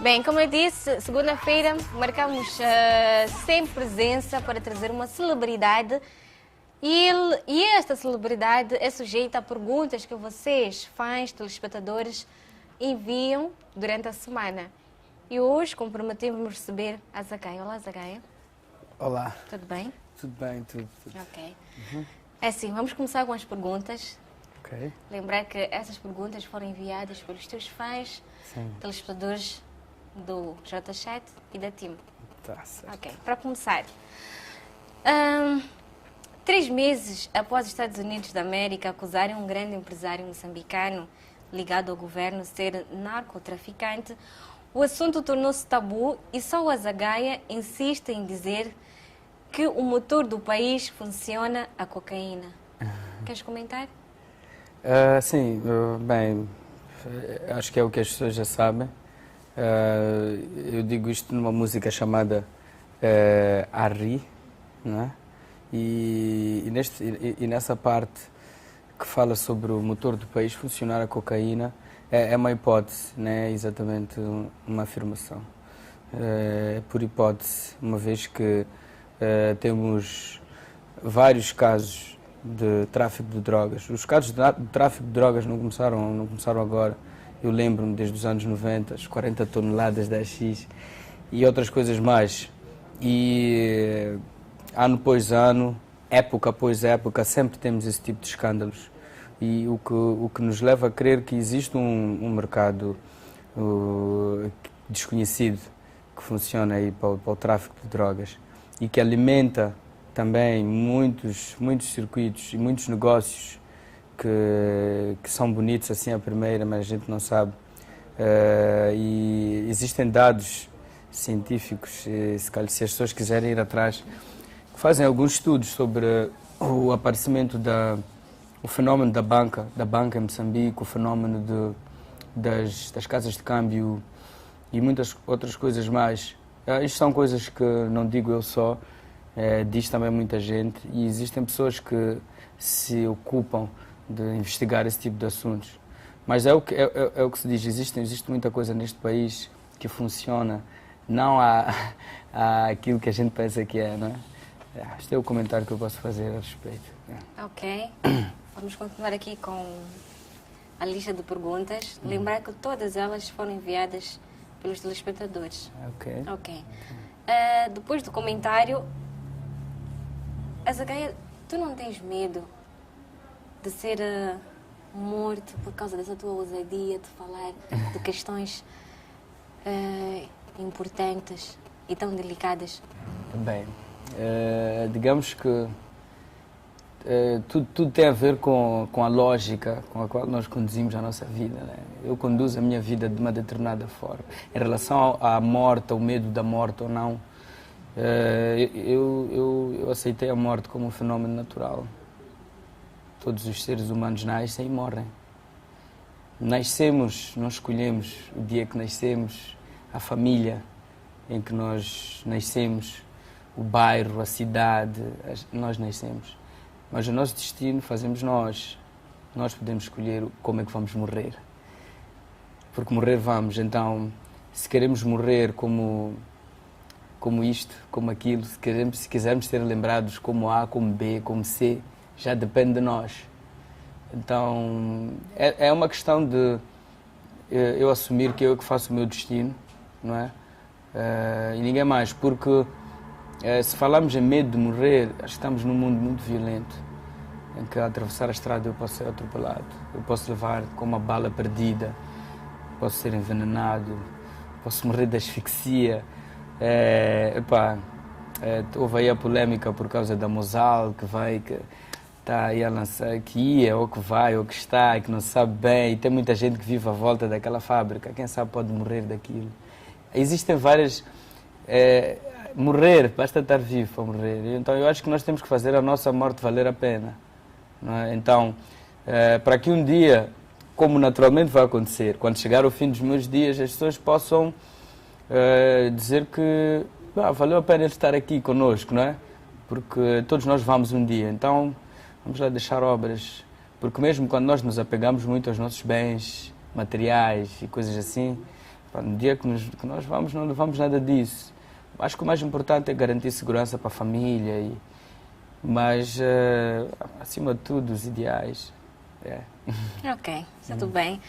Bem, como eu disse, segunda-feira marcamos sem presença para trazer uma celebridade e esta celebridade é sujeita a perguntas que vocês, fãs, telespectadores, enviam durante a semana. E hoje comprometemos receber a Zagaia. Olá, Zagaia. Olá. Tudo bem? Tudo bem, tudo. Ok. É assim, vamos começar com as perguntas. Ok. Lembrar que essas perguntas foram enviadas pelos teus fãs, telespectadores do JChat e da TIM. Tá certo. Ok, para começar. 3 meses após os Estados Unidos da América acusarem um grande empresário moçambicano ligado ao governo ser narcotraficante, o assunto tornou-se tabu e só o Zagaia insiste em dizer que o motor do país funciona a cocaína. Queres comentar? Sim, bem, acho que é o que as pessoas já sabem. Eu digo isto numa música chamada Arri, não é? E nessa parte que fala sobre o motor do país funcionar a cocaína, é uma hipótese, não é exatamente uma afirmação. É por hipótese, uma vez que temos vários casos de tráfico de drogas. Os casos de tráfico de drogas não começaram agora. Eu lembro-me desde os anos 90, as 40 toneladas de AX e outras coisas mais. E ano após ano, época após época, sempre temos esse tipo de escândalos. E o que nos leva a crer que existe um mercado desconhecido que funciona aí para o tráfico de drogas e que alimenta também muitos circuitos e muitos negócios que são bonitos assim à primeira, mas a gente não sabe. E existem dados científicos, se as pessoas quiserem ir atrás, que fazem alguns estudos sobre o aparecimento o fenómeno da banca em Moçambique, o fenómeno das casas de câmbio e muitas outras coisas mais. Isto são coisas que não digo eu só, diz também muita gente, e existem pessoas que se ocupam de investigar esse tipo de assuntos. Mas é o que se diz, existe muita coisa neste país que funciona, não há aquilo que a gente pensa que é, não é? Este é o comentário que eu posso fazer a respeito. Ok. Vamos continuar aqui com a lista de perguntas. Lembrar que todas elas foram enviadas pelos telespectadores. Ok. Depois do comentário, Zagaia, tu não tens medo de ser morto por causa dessa tua ousadia de falar de questões importantes e tão delicadas? Bem, digamos que tudo tem a ver com a lógica com a qual nós conduzimos a nossa vida, né? Eu conduzo a minha vida de uma determinada forma. Em relação à morte, ao medo da morte ou não, eu aceitei a morte como um fenómeno natural. Todos os seres humanos nascem e morrem. Nascemos, nós escolhemos o dia que nascemos, a família em que nós nascemos, o bairro, a cidade, nós nascemos. Mas o nosso destino fazemos nós. Nós podemos escolher como é que vamos morrer. Porque morrer vamos. Então, se queremos morrer como isto, como aquilo, se quisermos ser lembrados como A, como B, como C, já depende de nós. Então, é uma questão de eu assumir que eu é que faço o meu destino, não é? E ninguém mais, porque se falarmos em medo de morrer, acho que estamos num mundo muito violento, em que ao atravessar a estrada eu posso ser atropelado, eu posso levar com uma bala perdida, posso ser envenenado, posso morrer de asfixia. Houve aí a polémica por causa da Mosal, que está aí a lançar, que ia, ou que vai, ou que está, que não sabe bem, e tem muita gente que vive à volta daquela fábrica, quem sabe pode morrer daquilo. Existem várias... morrer, basta estar vivo para morrer. Então eu acho que nós temos que fazer a nossa morte valer a pena, não é? Então, para que um dia, como naturalmente vai acontecer, quando chegar ao fim dos meus dias, as pessoas possam dizer que valeu a pena ele estar aqui conosco, não é? Porque todos nós vamos um dia, então vamos lá deixar obras, porque mesmo quando nós nos apegamos muito aos nossos bens materiais e coisas assim, Pá, no dia que nós vamos, não levamos nada disso. Acho que o mais importante é garantir segurança para a família, mas, acima de tudo, os ideais. Ok, está tudo bem.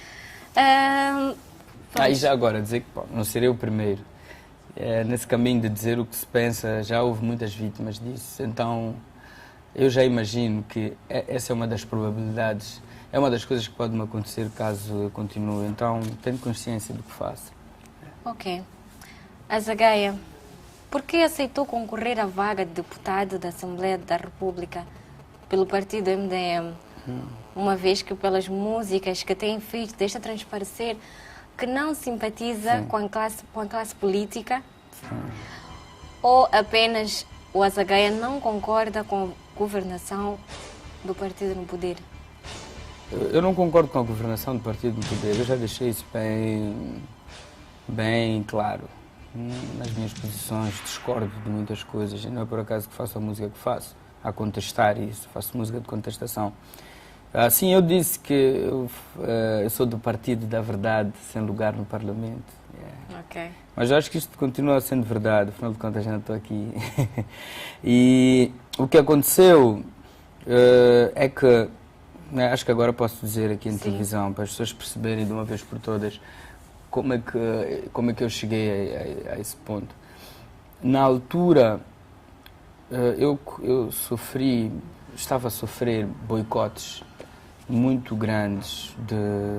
E já agora, dizer que não serei o primeiro. Nesse caminho de dizer o que se pensa, já houve muitas vítimas disso. Então, eu já imagino que essa é uma das probabilidades, é uma das coisas que pode me acontecer caso eu continue. Então, tenho consciência do que faço. Ok. Azagaia, por que aceitou concorrer à vaga de deputado da Assembleia da República pelo partido MDM? Uma vez que pelas músicas que tem feito deixa transparecer que não simpatiza com a classe política, ou apenas o Azagaia não concorda com a governação do partido no poder? Eu não concordo com a governação do partido no poder, eu já deixei isso bem claro. Nas minhas posições discordo de muitas coisas, e não é por acaso que faço a música que faço, a contestar isso, faço música de contestação. Assim, eu disse que eu sou do Partido da Verdade, sem lugar no Parlamento. Okay. Mas eu acho que isto continua sendo verdade, afinal de contas já não estou aqui. E o que aconteceu é que, acho que agora posso dizer aqui em televisão, para as pessoas perceberem de uma vez por todas como é que eu cheguei a esse ponto. Na altura, eu estava a sofrer boicotes muito grandes de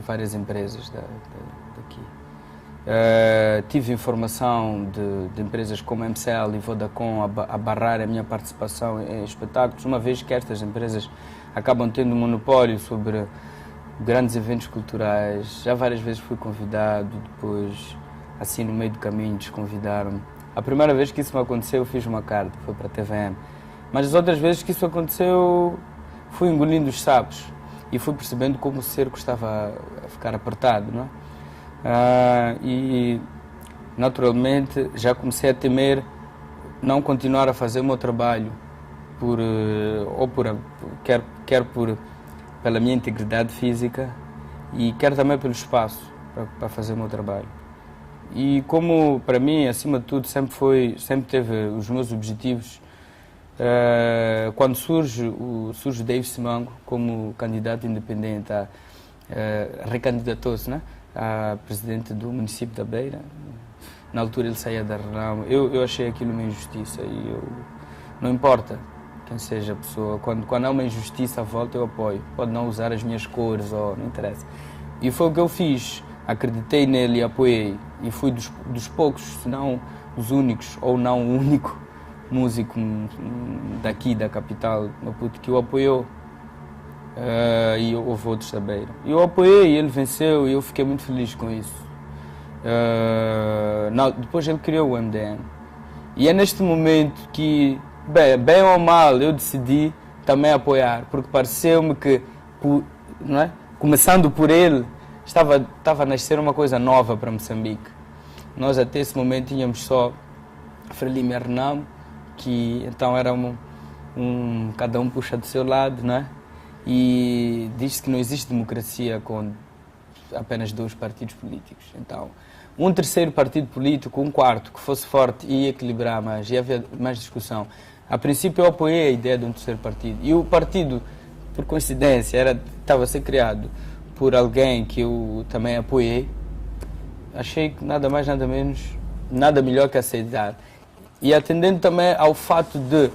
várias empresas daqui. Tive informação de empresas como MCL e Vodacom a barrar a minha participação em espetáculos, uma vez que estas empresas acabam tendo um monopólio sobre grandes eventos culturais. Já várias vezes fui convidado, depois, assim no meio do caminho, desconvidaram-me. A primeira vez que isso me aconteceu, eu fiz uma carta, foi para a TVM. Mas as outras vezes que isso aconteceu, fui engolindo os sapos e fui percebendo como o cerco estava a ficar apertado, não é? E, naturalmente, já comecei a temer não continuar a fazer o meu trabalho, quer pela minha integridade física e quer também pelo espaço para fazer o meu trabalho. E como, para mim, acima de tudo, sempre teve os meus objetivos. Quando surge o Dave Simango como candidato independente, recandidatou-se, né, a presidente do município da Beira. Na altura ele saía da Renamo. Eu achei aquilo uma injustiça e não importa quem seja a pessoa, quando há uma injustiça à volta eu apoio. Pode não usar as minhas cores, não interessa. E foi o que eu fiz. Acreditei nele e apoiei. E fui dos poucos, se não os únicos, ou não o único músico daqui, da capital, Maputo, que o apoiou. E houve outros da Beira. Eu apoiei, ele venceu e eu fiquei muito feliz com isso. Depois ele criou o MDM. E é neste momento que, bem ou mal, eu decidi também apoiar, porque pareceu-me que, não é? Começando por ele, estava a nascer uma coisa nova para Moçambique. Nós até esse momento tínhamos só Frelimo e Renamo, que então era cada um puxa do seu lado, não é? E diz-se que não existe democracia com apenas 2 partidos políticos. Então, um terceiro partido político, um quarto, que fosse forte e ia equilibrar mais, ia haver mais discussão. A princípio eu apoiei a ideia de um terceiro partido. E o partido, por coincidência, estava a ser criado por alguém que eu também apoiei. Achei que nada mais, nada menos, nada melhor que aceitar. E atendendo também ao fato de,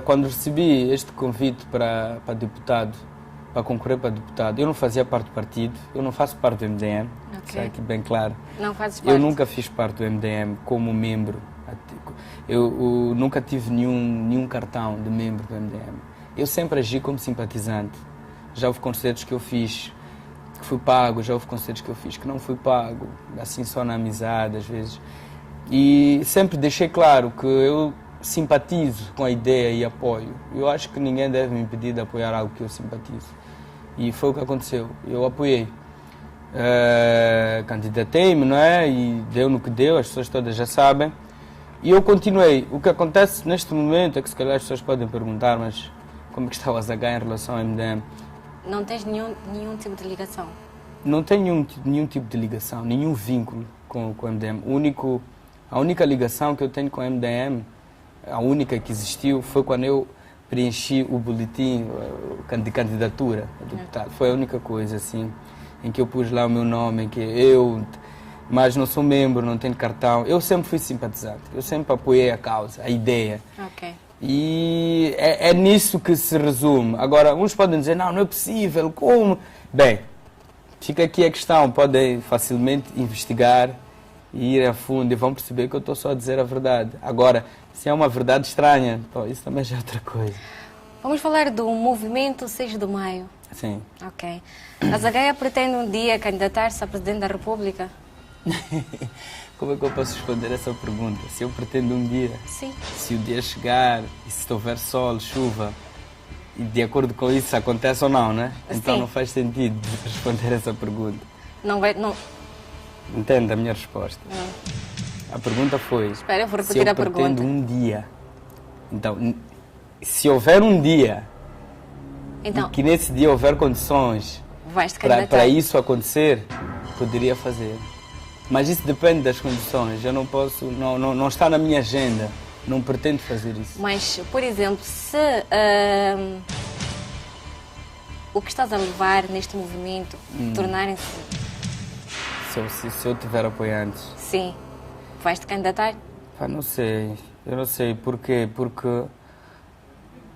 quando recebi este convite para deputado, para concorrer para deputado, eu não fazia parte do partido, eu não faço parte do MDM, está aqui bem claro. Não fazes parte? Eu nunca fiz parte do MDM como membro, eu nunca tive nenhum cartão de membro do MDM. Eu sempre agi como simpatizante. Já houve concertos que eu fiz que fui pago, já houve concertos que eu fiz que não fui pago, assim só na amizade às vezes. E sempre deixei claro que eu simpatizo com a ideia e apoio. Eu acho que ninguém deve me impedir de apoiar algo que eu simpatizo. E foi o que aconteceu. Eu apoiei. Candidatei-me, não é? E deu no que deu, as pessoas todas já sabem. E eu continuei. O que acontece neste momento é que se calhar as pessoas podem perguntar, mas como é que está o Azagaia em relação ao MDM? Não tens nenhum tipo de ligação? não tenho nenhum tipo de ligação, nenhum vínculo com o MDM. A única ligação que eu tenho com o MDM, a única que existiu, foi quando eu preenchi o boletim de candidatura a deputado. Foi a única coisa, assim, em que eu pus lá o meu nome, em que mas não sou membro, não tenho cartão. Eu sempre fui simpatizante, eu sempre apoiei a causa, a ideia. Ok. E é nisso que se resume. Agora, uns podem dizer, não é possível, como? Bem, fica aqui a questão, podem facilmente investigar e ir a fundo e vão perceber que eu estou só a dizer a verdade. Agora, se é uma verdade estranha, pô, isso também já é outra coisa. Vamos falar do movimento 6 de maio. Sim. Ok. A Zagaia pretende um dia candidatar-se a Presidente da República? Como é que eu posso responder essa pergunta? Se eu pretendo um dia, Sim. se o dia chegar e se houver sol, chuva, e de acordo com isso acontece ou não, né? Então Sim. não faz sentido responder essa pergunta. Não vai... Não. Entende a minha resposta? A pergunta foi, Espera, eu vou se repetir eu a pergunta. pretendo um dia. Então, se houver um dia, Então, e que nesse dia houver condições vais-te candidatar? para isso acontecer, poderia fazer. Mas isso depende das condições. Eu não posso, não está na minha agenda. Não pretendo fazer isso. Mas, por exemplo, se o que estás a levar neste movimento tornarem-se... Se eu tiver apoiantes. Sim. Vais-te candidatar? Não sei. Eu não sei. Porquê? Porque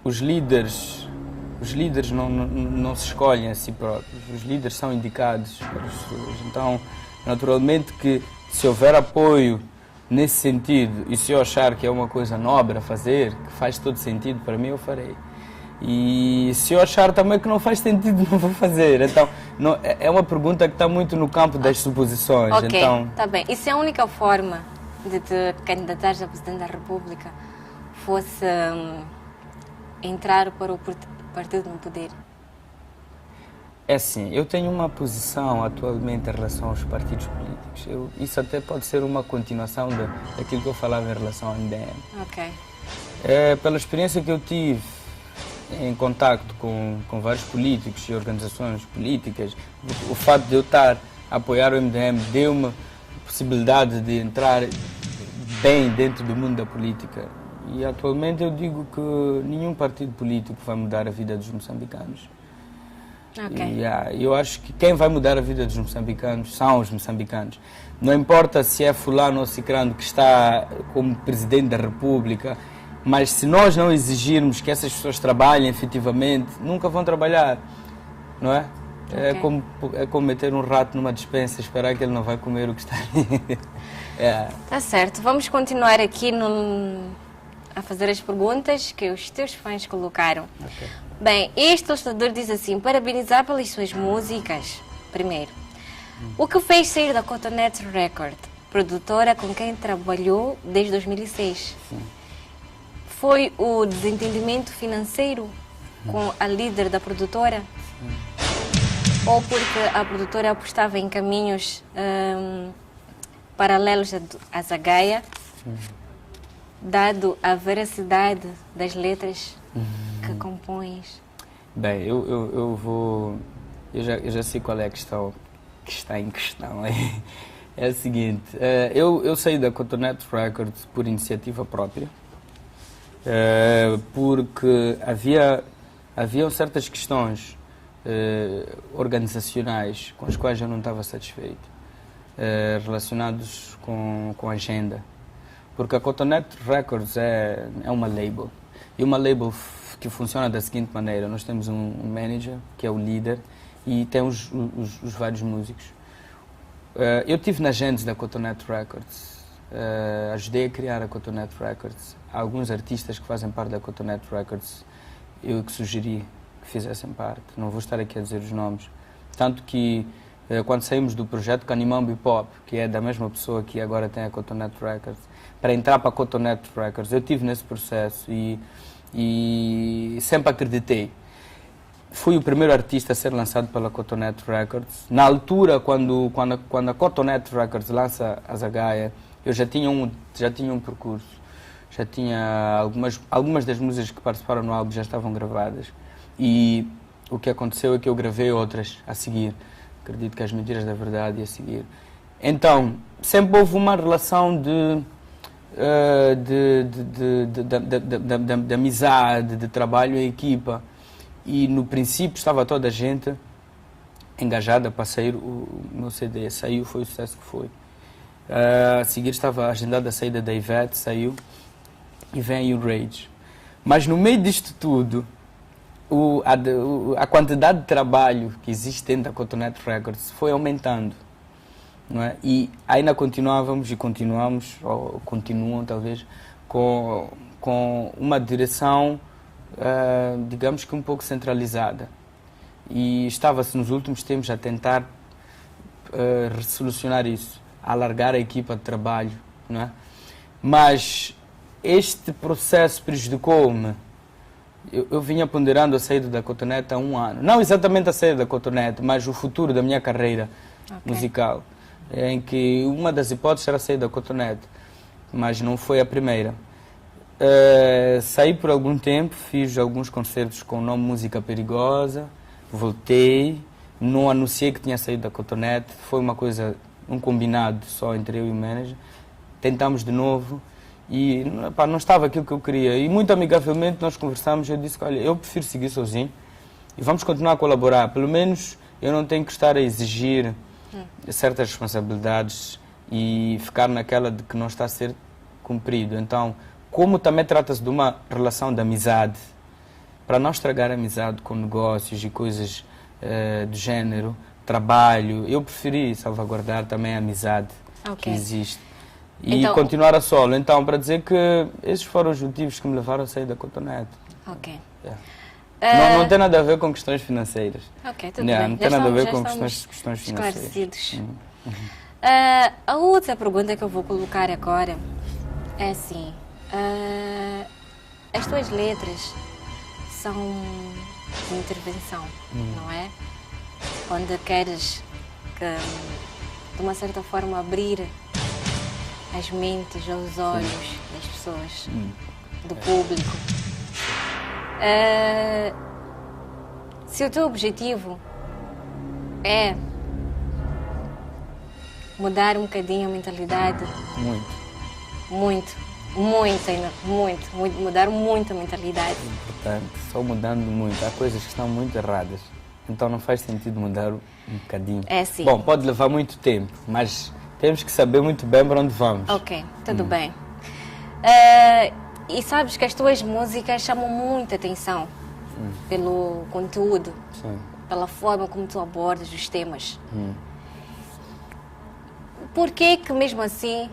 os líderes não se escolhem a si próprios. Os líderes são indicados pelas pessoas. Então, naturalmente que se houver apoio nesse sentido e se eu achar que é uma coisa nobre a fazer, que faz todo sentido para mim, eu farei. E se eu achar também que não faz sentido, não vou fazer. Então, é uma pergunta que está muito no campo das suposições. Ok, então, está bem. E se a única forma de te candidatares a Presidente da República fosse entrar para o partido no poder? é assim, eu tenho uma posição atualmente em relação aos partidos políticos. Isso até pode ser uma continuação daquilo que eu falava em relação ao MDM. Ok. Pela experiência que eu tive em contacto com vários políticos e organizações políticas, o fato de eu estar a apoiar o MDM deu-me a possibilidade de entrar bem dentro do mundo da política. E atualmente eu digo que nenhum partido político vai mudar a vida dos moçambicanos. Ok. E eu acho que quem vai mudar a vida dos moçambicanos são os moçambicanos. Não importa se é fulano ou cicrano que está como Presidente da República, mas se nós não exigirmos que essas pessoas trabalhem efetivamente, nunca vão trabalhar, não é? Ok. É como meter um rato numa despensa e esperar que ele não vai comer o que está ali. Tá certo. Vamos continuar aqui a fazer as perguntas que os teus fãs colocaram. Okay. Bem, este ilustrador diz assim: parabenizar pelas suas músicas. Primeiro, o que fez sair da Cotonete Record, produtora com quem trabalhou desde 2006? Sim. Foi o desentendimento financeiro com a líder da produtora? Ou porque a produtora apostava em caminhos paralelos à Zagaia, dado a veracidade das letras que compões? Bem, eu já sei qual é a questão que está em questão. É o seguinte, eu saí da Cotonete Records por iniciativa própria, porque haviam certas questões organizacionais com as quais eu não estava satisfeito, relacionados com a agenda. Porque a Cotonete Records é uma label. E uma label que funciona da seguinte maneira: nós temos um manager, que é o líder, e tem os vários músicos. Eu estive na gênese da Cotonete Records, ajudei a criar a Cotonete Records. Há alguns artistas que fazem parte da Cotonete Records, eu que sugeri que fizessem parte. Não vou estar aqui a dizer os nomes. Tanto que, quando saímos do projeto Canimambo Hip Hop, que é da mesma pessoa que agora tem a Cotonete Records, para entrar para a Cotonete Records, eu estive nesse processo e sempre acreditei. Fui o primeiro artista a ser lançado pela Cotonete Records. Na altura, quando a Cotonete Records lança a Zagaia, eu já tinha um percurso. Já tinha algumas das músicas que participaram no álbum já estavam gravadas. E o que aconteceu é que eu gravei outras a seguir. Acredito que as mentiras da verdade ia seguir. Então, sempre houve uma relação de amizade, de trabalho em equipa. E no princípio estava toda a gente engajada para sair o meu CD. Saiu, foi o sucesso que foi. A seguir estava agendada a saída da Ivete, saiu, e vem aí o Rage. Mas no meio disto tudo, a quantidade de trabalho que existe dentro da Cotonete Records foi aumentando. Não é? E ainda continuávamos e continuamos, ou continuam talvez, com uma direção, digamos que um pouco centralizada. E estava-se nos últimos tempos a tentar resolucionar isso, a alargar a equipa de trabalho. Não é? Mas este processo prejudicou-me. Eu vinha ponderando a saída da Cotonete há 1 ano. Não exatamente a saída da Cotonete, mas o futuro da minha carreira musical. Em que uma das hipóteses era sair da Cotonete, mas não foi a primeira. Saí por algum tempo, fiz alguns concertos com o nome Música Perigosa, voltei, não anunciei que tinha saído da Cotonete, foi uma coisa, um combinado só entre eu e o manager. Tentamos de novo e não estava aquilo que eu queria. E muito amigavelmente nós conversamos, eu disse, olha, eu prefiro seguir sozinho e vamos continuar a colaborar. Pelo menos eu não tenho que estar a exigir certas responsabilidades e ficar naquela de que não está a ser cumprido. Então, como também trata-se de uma relação de amizade, para não estragar a amizade com negócios e coisas do género, trabalho, eu preferi salvaguardar também a amizade que existe e então, continuar a solo. Então, para dizer que esses foram os motivos que me levaram a sair da Cotonete. Ok. Não tem nada a ver com questões financeiras. Ok, tudo bem. Não tem nada a ver com questões financeiras. Esclarecidos. A outra pergunta que eu vou colocar agora é assim: as tuas letras são de intervenção, não é? Onde queres que, de uma certa forma, abrir as mentes, os olhos das pessoas, do público. Se o teu objetivo é mudar um bocadinho a mentalidade, mudar muito a mentalidade. Importante, só mudando muito. Há coisas que estão muito erradas, então não faz sentido mudar um bocadinho. É sim. Bom, pode levar muito tempo, mas temos que saber muito bem para onde vamos. Ok, tudo bem. E sabes que as tuas músicas chamam muita atenção pelo conteúdo, pela forma como tu abordas os temas. Por que mesmo assim,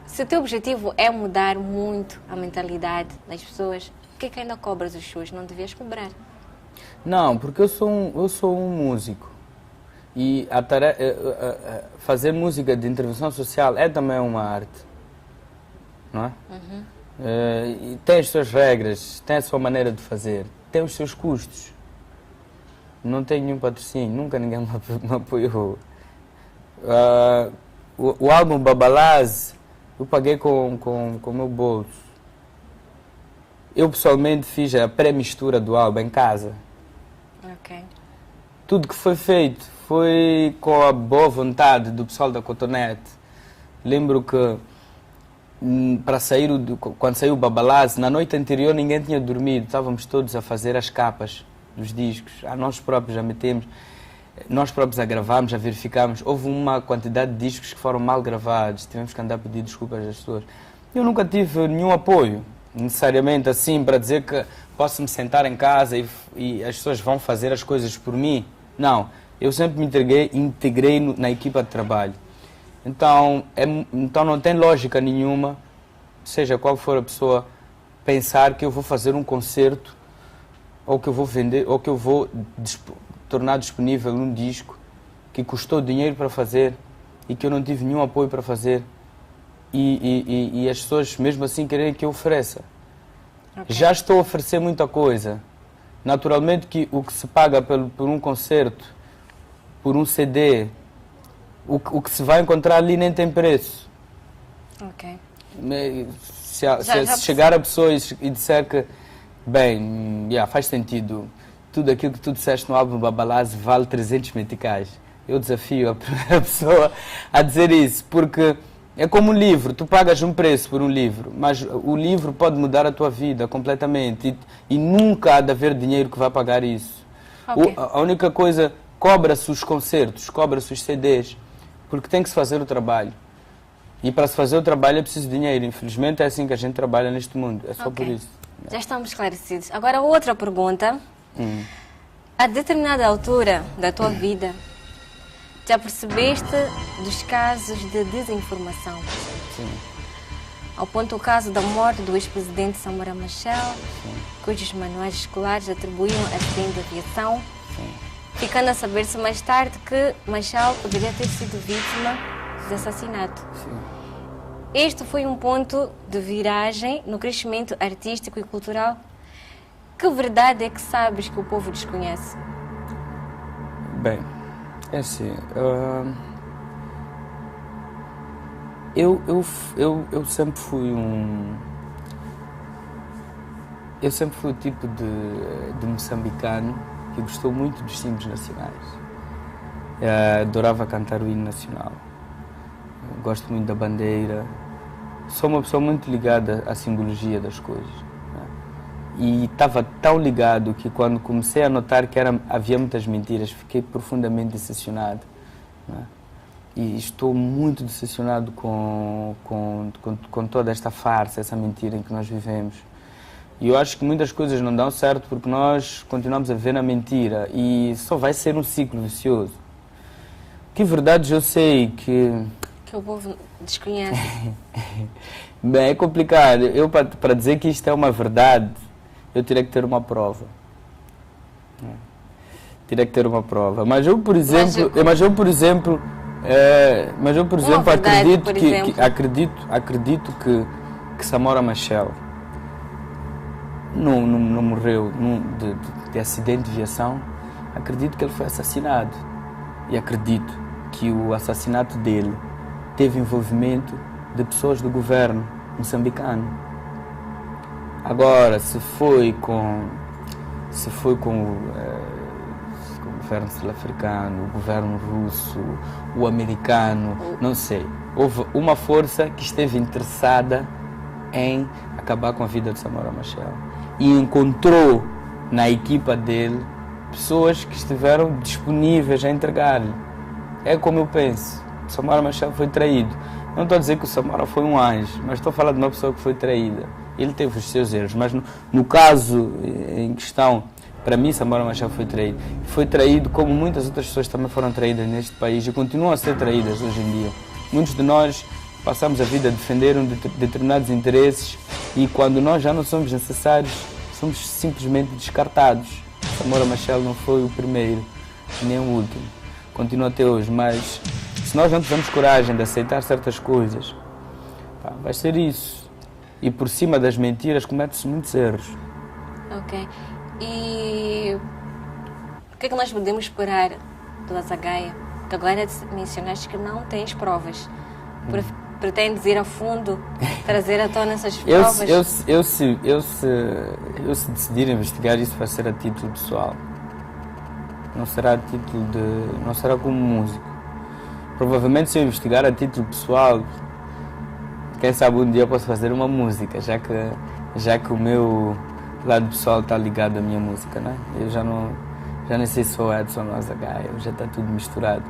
se o teu objetivo é mudar muito a mentalidade das pessoas, por que ainda cobras os shows? Não devias cobrar. Não, porque eu sou um músico. E fazer música de intervenção social é também uma arte. Não é? E tem as suas regras, tem a sua maneira de fazer, tem os seus custos. Não tenho nenhum patrocínio, nunca ninguém me apoiou. O álbum Babalaz eu paguei com o meu bolso. Eu pessoalmente fiz a pré-mistura do álbum em casa. Tudo que foi feito foi com a boa vontade do pessoal da Cotonete. Lembro que quando saiu o Babalaz, na noite anterior ninguém tinha dormido, estávamos todos a fazer as capas dos discos, nós próprios já metemos, nós próprios a gravámos, a verificámos. Houve uma quantidade de discos que foram mal gravados, tivemos que andar a pedir desculpas às pessoas. Eu nunca tive nenhum apoio, necessariamente assim, para dizer que posso me sentar em casa e as pessoas vão fazer as coisas por mim. Não, eu sempre me integrei na equipa de trabalho. Então não tem lógica nenhuma, seja qual for a pessoa, pensar que eu vou fazer um concerto ou que eu vou vender, ou que eu vou tornar disponível um disco que custou dinheiro para fazer e que eu não tive nenhum apoio para fazer e as pessoas mesmo assim querem que eu ofereça. Já estou a oferecer muita coisa. Naturalmente que o que se paga por um concerto, por um CD, o que se vai encontrar ali nem tem preço. Se chegar a pessoas e disser que, bem, faz sentido, tudo aquilo que tu disseste no álbum Babalaz vale 300 meticais. Eu desafio a pessoa a dizer isso, porque é como um livro, tu pagas um preço por um livro, mas o livro pode mudar a tua vida completamente e nunca há de haver dinheiro que vá pagar isso. Ok. A única coisa, cobra-se os concertos, cobra-se os CDs, porque tem que se fazer o trabalho. E para se fazer o trabalho é preciso dinheiro. Infelizmente é assim que a gente trabalha neste mundo, é só por isso. Já estamos esclarecidos. Agora, outra pergunta. A determinada altura da tua vida, já percebeste dos casos de desinformação? Sim. Ao ponto o caso da morte do ex-presidente Samora Machel, cujos manuais escolares atribuíam acidente de aviação, ficando a saber-se mais tarde que Machel poderia ter sido vítima de assassinato. Sim. Este foi um ponto de viragem no crescimento artístico e cultural. Que verdade é que sabes que o povo desconhece? Bem, é assim, eu sempre fui eu sempre fui o tipo de moçambicano que gostou muito dos símbolos nacionais. Adorava cantar o hino nacional. Gosto muito da bandeira. Sou uma pessoa muito ligada à simbologia das coisas. E estava tão ligado que quando comecei a notar que havia muitas mentiras, fiquei profundamente decepcionado. E estou muito decepcionado com toda esta farsa, essa mentira em que nós vivemos. E eu acho que muitas coisas não dão certo porque nós continuamos a viver na mentira e só vai ser um ciclo vicioso. Que verdades eu sei que o povo desconhece? Bem, é complicado. Eu, para dizer que isto é uma verdade, eu teria que ter uma prova. Teria que ter uma prova. Mas eu, por exemplo, acredito que Samora Machel não morreu de acidente de aviação. Acredito que ele foi assassinado. E acredito que o assassinato dele teve envolvimento de pessoas do governo moçambicano. Agora, se foi com o governo sul-africano, o governo russo, o americano, não sei. Houve uma força que esteve interessada em acabar com a vida de Samora Machel e encontrou na equipa dele pessoas que estiveram disponíveis a entregar-lhe. É como eu penso. Samora Machel foi traído. Não estou a dizer que o Samora foi um anjo, mas estou a falar de uma pessoa que foi traída. Ele teve os seus erros, mas no caso em questão, para mim, Samora Machel foi traído. Foi traído como muitas outras pessoas também foram traídas neste país e continuam a ser traídas hoje em dia. Muitos de nós passamos a vida a defender determinados interesses e quando nós já não somos necessários, somos simplesmente descartados. Samora Machel não foi o primeiro, nem o último. Continua até hoje, mas se nós não tivermos coragem de aceitar certas coisas, vai ser isso. E por cima das mentiras comete-se muitos erros. Ok. E o que é que nós podemos esperar do Azagaia? Que agora mencionaste que não tens provas. Pretendes ir a fundo, trazer à tona essas provas? Eu se decidir investigar, isso vai ser a título pessoal. Não será como músico. Provavelmente se eu investigar a título pessoal, quem sabe um dia eu posso fazer uma música, já que o meu lado pessoal está ligado à minha música, né? Eu já nem sei se sou Edson ou Azagaia, já está tudo misturado.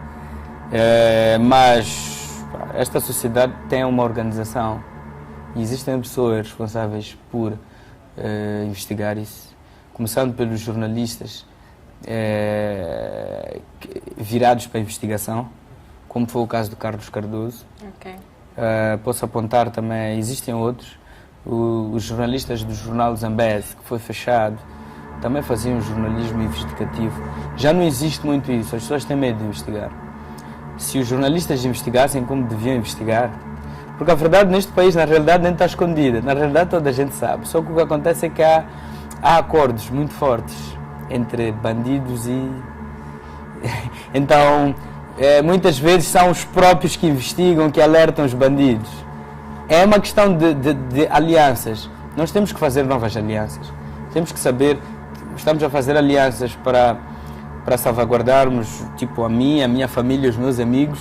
Mas esta sociedade tem uma organização e existem pessoas responsáveis por investigar isso, começando pelos jornalistas virados para a investigação, como foi o caso do Carlos Cardoso. Okay. Posso apontar também, existem outros, os jornalistas do jornal Zambeze, que foi fechado, também faziam jornalismo investigativo. Já não existe muito isso, as pessoas têm medo de investigar. Se os jornalistas investigassem como deviam investigar, porque a verdade neste país, na realidade, nem está escondida, na realidade toda a gente sabe, só que o que acontece é que há acordos muito fortes entre bandidos e... Então, muitas vezes são os próprios que investigam, que alertam os bandidos. É uma questão de alianças. Nós temos que fazer novas alianças. Temos que saber, estamos a fazer alianças para para salvaguardarmos, tipo, a minha família, os meus amigos.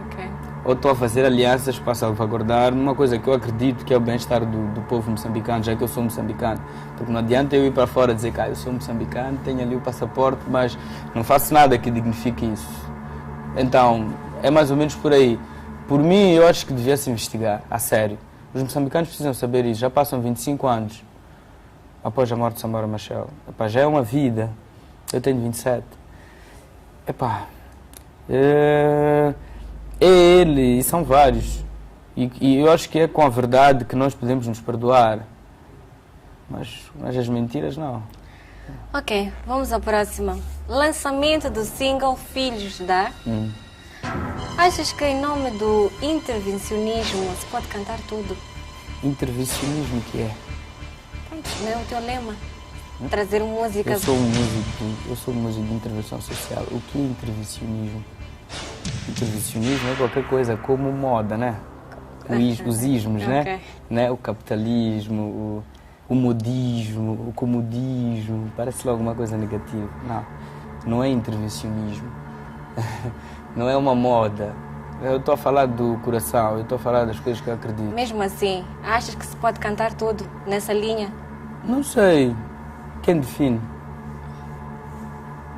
Ok. Ou estou a fazer alianças para salvaguardar uma coisa que eu acredito que é o bem-estar do povo moçambicano, já que eu sou moçambicano. Porque não adianta eu ir para fora e dizer que eu sou moçambicano, tenho ali o passaporte, mas não faço nada que dignifique isso. Então, é mais ou menos por aí. Por mim, eu acho que devia-se investigar, a sério. Os moçambicanos precisam saber isso. Já passam 25 anos após a morte de Samora Machel. Epá, já é uma vida. Eu tenho 27. Epá, é ele, e são vários. E eu acho que é com a verdade que nós podemos nos perdoar. Mas as mentiras, não. Ok, vamos à próxima. Lançamento do single Filhos da... Achas que em nome do intervencionismo se pode cantar tudo? Intervencionismo que é? Pronto, não é o teu lema. Trazer música... Eu sou um músico de intervenção social. O que é intervencionismo? Intervencionismo é qualquer coisa como moda, né? Os ismos, Ok. né? O capitalismo, o modismo, o comodismo, parece logo uma coisa negativa. Não é intervencionismo. Não é uma moda. Eu estou a falar do coração, eu estou a falar das coisas que eu acredito. Mesmo assim, achas que se pode cantar tudo nessa linha? Não sei. Quem define?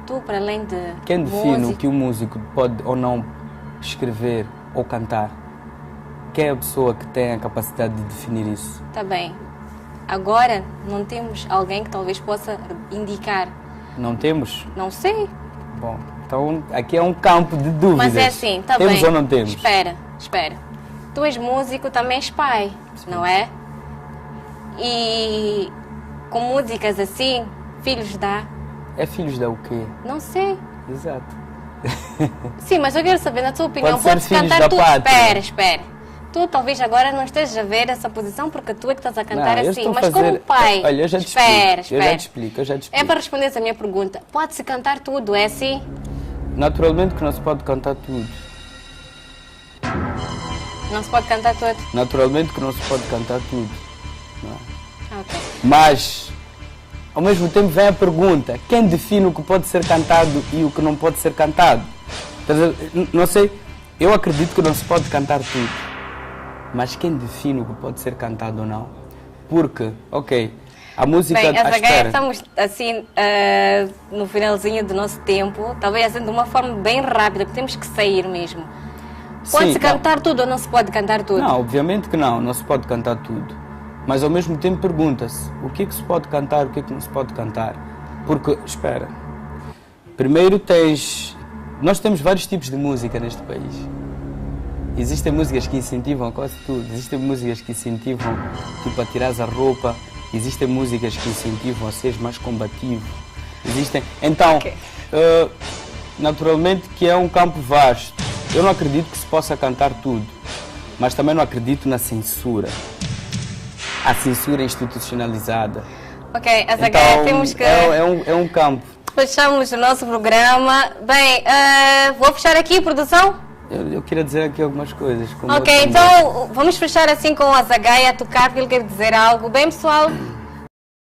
Tu, para além de Quem define o música, que o músico pode ou não escrever ou cantar? Quem é a pessoa que tem a capacidade de definir isso? tá bem. Agora, não temos alguém que talvez possa indicar. Não temos? Não sei. Bom, então aqui é um campo de dúvidas. Mas é assim, tá bem. Temos ou não temos? Espera. Tu és músico, também és pai, não é? E com músicas assim, Filhos da... É filhos da o quê? Não sei. Exato. Sim, mas eu quero saber, na tua opinião, Pode ser podes Filhos cantar da tudo? Pátria. Espera. Tu talvez agora não estejas a ver essa posição porque tu é que estás a cantar Não, eu assim. estou a Mas fazer- como pai... Olha, eu já te espera. explico. Eu já te explico. É para responder essa minha pergunta. Pode-se cantar tudo, é assim? Naturalmente que não se pode cantar tudo. Não se pode cantar tudo. Naturalmente que não se pode cantar tudo. Não é? Ok. Mas, ao mesmo tempo, vem a pergunta: quem define o que pode ser cantado e o que não pode ser cantado? Estás a ver? Não sei, eu acredito que não se pode cantar tudo. Mas quem define o que pode ser cantado ou não? Porque, ok, a música... Bem, à Azaghaya, espera. estamos assim no finalzinho do nosso tempo. Talvez assim de uma forma bem rápida, porque temos que sair mesmo. Pode-se Sim, cantar tudo ou não se pode cantar tudo? Não, obviamente que não se pode cantar tudo. Mas ao mesmo tempo pergunta-se, o que é que se pode cantar, o que é que não se pode cantar? Porque, espera, primeiro nós temos vários tipos de música neste país. Existem músicas que incentivam quase tudo, existem músicas que incentivam tipo a tirar a roupa, existem músicas que incentivam a seres mais combativo, então, Ok. naturalmente que é um campo vasto. Eu não acredito que se possa cantar tudo, mas também não acredito na censura. A censura institucionalizada. Ok, Azaghaya, Então, temos que... é um campo. Fechamos o nosso programa. Bem, vou fechar aqui, produção? Eu queria dizer aqui algumas coisas. como Ok, eu também. então vamos fechar assim com o Azaghaya a tocar, porque ele quer dizer algo. Bem, pessoal,